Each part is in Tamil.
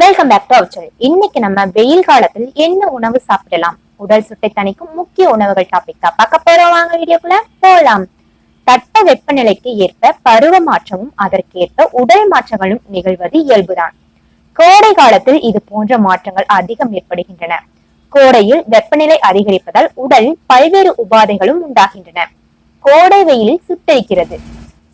Welcome back to our channel. இன்னைக்கு நம்ம வெயில் காலத்தில் என்ன உணவு சாப்பிடலாம், உடல் சுட்டை தணிக்கும் முக்கிய உணவுகள் டாபிக் தான் பார்க்க போறோம். வாங்க வீடியோக்குள்ள போலாம். தட்ப வெப்பநிலைக்கு ஏற்ப பருவ மாற்றமும் அதற்கேற்ப உடல் மாற்றங்களும் நிகழ்வது இயல்புதான். கோடை காலத்தில் இது போன்ற மாற்றங்கள் அதிகம் ஏற்படுகின்றன. கோடையில் வெப்பநிலை அதிகரிப்பதால் உடலில் பல்வேறு உபாதைகளும் உண்டாகின்றன. கோடை வெயிலில் சுட்டரிக்கிறது.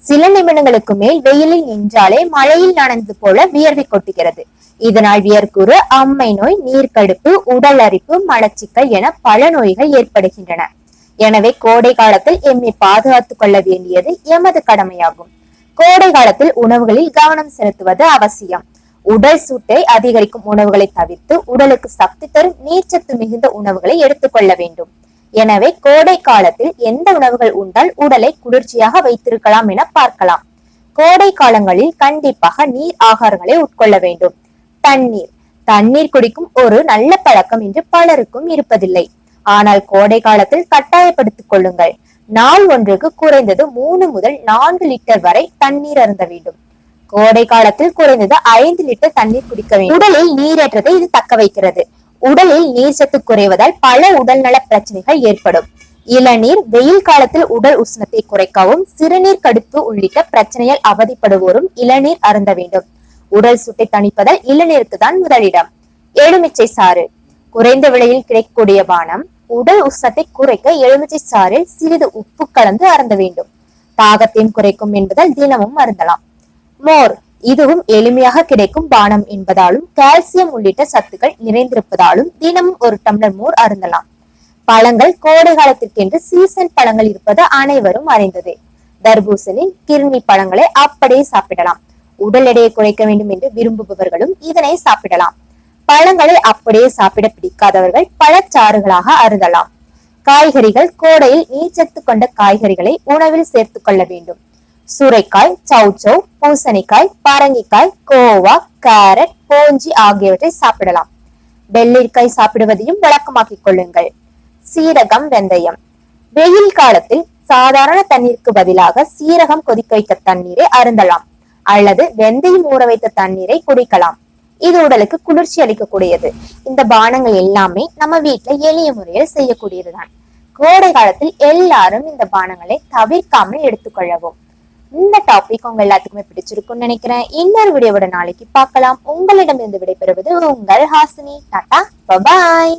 சில நிமிடங்களுக்கு மேல் வெயிலில் நின்றாலே மழையில் நனைந்து போல வியர்வை கொட்டுகிறது. இதனால் வியர்க்குறு, அம்மை நோய், நீர்க்கடுப்பு, உடல் அரிப்பு, மலச்சிக்கல் என பல நோய்கள் ஏற்படுகின்றன. எனவே கோடை காலத்தில் எம்மை பாதுகாத்துக் கொள்ள வேண்டியது எமது கடமையாகும். கோடை காலத்தில் உணவுகளில் கவனம் செலுத்துவது அவசியம். உடல் சூட்டை அதிகரிக்கும் உணவுகளை தவிர்த்து உடலுக்கு சக்தி தரும் நீர்ச்சத்து மிகுந்த உணவுகளை எடுத்துக்கொள்ள வேண்டும். எனவே கோடை காலத்தில் எந்த உணவுகள் உண்டால் உடலை குளிர்ச்சியாக வைத்திருக்கலாம் என பார்க்கலாம். கோடை காலங்களில் கண்டிப்பாக நீர் ஆகாரங்களை உட்கொள்ள வேண்டும். தண்ணீர் குடிக்கும் ஒரு நல்ல பழக்கம் என்று பலருக்கும் இருப்பதில்லை. ஆனால் கோடை காலத்தில் கட்டாயப்படுத்திக் கொள்ளுங்கள். நாள் ஒன்றுக்கு குறைந்தது 3 முதல் 4 லிட்டர் வரை தண்ணீர் அருந்த வேண்டும். கோடை காலத்தில் குறைந்தது 5 லிட்டர் தண்ணீர் குடிக்க வேண்டும். உடலில் நீரேற்றத்தை இது தக்க வைக்கிறது. உடலில் நீர் சத்து குறைவதால் பல உடல்நல பிரச்சனைகள் ஏற்படும். இளநீர் வெயில் காலத்தில் உடல் உஷ்ணத்தை குறைக்கவும் சிறுநீர் கடுப்பு உள்ளிட்ட பிரச்சனையால் அவதிப்படுவோரும் இளநீர் அருந்த வேண்டும். உடல் சுட்டை தணிப்பதால் இளநீருக்கு தான் முதலிடம். எலுமிச்சை சாறு குறைந்த விலையில் கிடைக்கக்கூடிய பானம். உடல் உஷ்ணத்தை குறைக்க எலுமிச்சை சாறில் சிறிது உப்பு கலந்து அருந்த வேண்டும். தாகத்தையும் குறைக்கும் என்பதால் தினமும் அருந்தலாம். மோர் இதுவும் எளிமையாக கிடைக்கும் பானம் என்பதாலும் கால்சியம் உள்ளிட்ட சத்துக்கள் நிறைந்திருப்பதாலும் தினமும் ஒரு டம்ளர் மோர் அருந்தலாம். பழங்கள் கோடை காலத்திற்கென்று சீசன் பழங்கள் இருப்பது அனைவரும் அறிந்ததே. தர்பூசணி, கிர்னி பழங்களை அப்படியே சாப்பிடலாம். உடல் எடையை குறைக்க வேண்டும் என்று விரும்புபவர்களும் இதனை சாப்பிடலாம். பழங்களை அப்படியே சாப்பிட பிடிக்காதவர்கள் பழச்சாறுகளாக அருந்தலாம். காய்கறிகள் கோடையில் நீர்ச்சத்து கொண்ட காய்கறிகளை உணவில் சேர்த்துக் கொள்ள வேண்டும். சுரைக்காய், சௌச்சௌ, பூசணிக்காய், பரங்கிக்காய், கோவா, கேரட், போஞ்சி ஆகியவற்றை சாப்பிடலாம். வெள்ளரிக்காய் சாப்பிடுவதையும் வழக்கமாக்கிக் கொள்ளுங்கள். சீரகம், வெந்தயம் வெயில் காலத்தில் சாதாரண தண்ணீருக்கு பதிலாக சீரகம் கொதிக்க வைத்த தண்ணீரை அருந்தலாம் அல்லது வெந்தயம் ஊற வைத்த தண்ணீரை குடிக்கலாம். இது உடலுக்கு குளிர்ச்சி அளிக்கக்கூடியது. இந்த பானங்கள் எல்லாமே நம்ம வீட்டுல எளிய முறையில் செய்யக்கூடியதுதான். கோடை காலத்தில் எல்லாரும் இந்த பானங்களை தவிர்க்காமல் எடுத்துக்கொள்ளவும். இந்த டாபிக் உங்க எல்லாத்துக்குமே பிடிச்சிருக்கும்னு நினைக்கிறேன். இன்னொரு வீடியோவோட நாளைக்கு பார்க்கலாம். உங்களிடம் இருந்து விடைபெறுவது உங்கள் ஹாசினி. Tata, bye bye.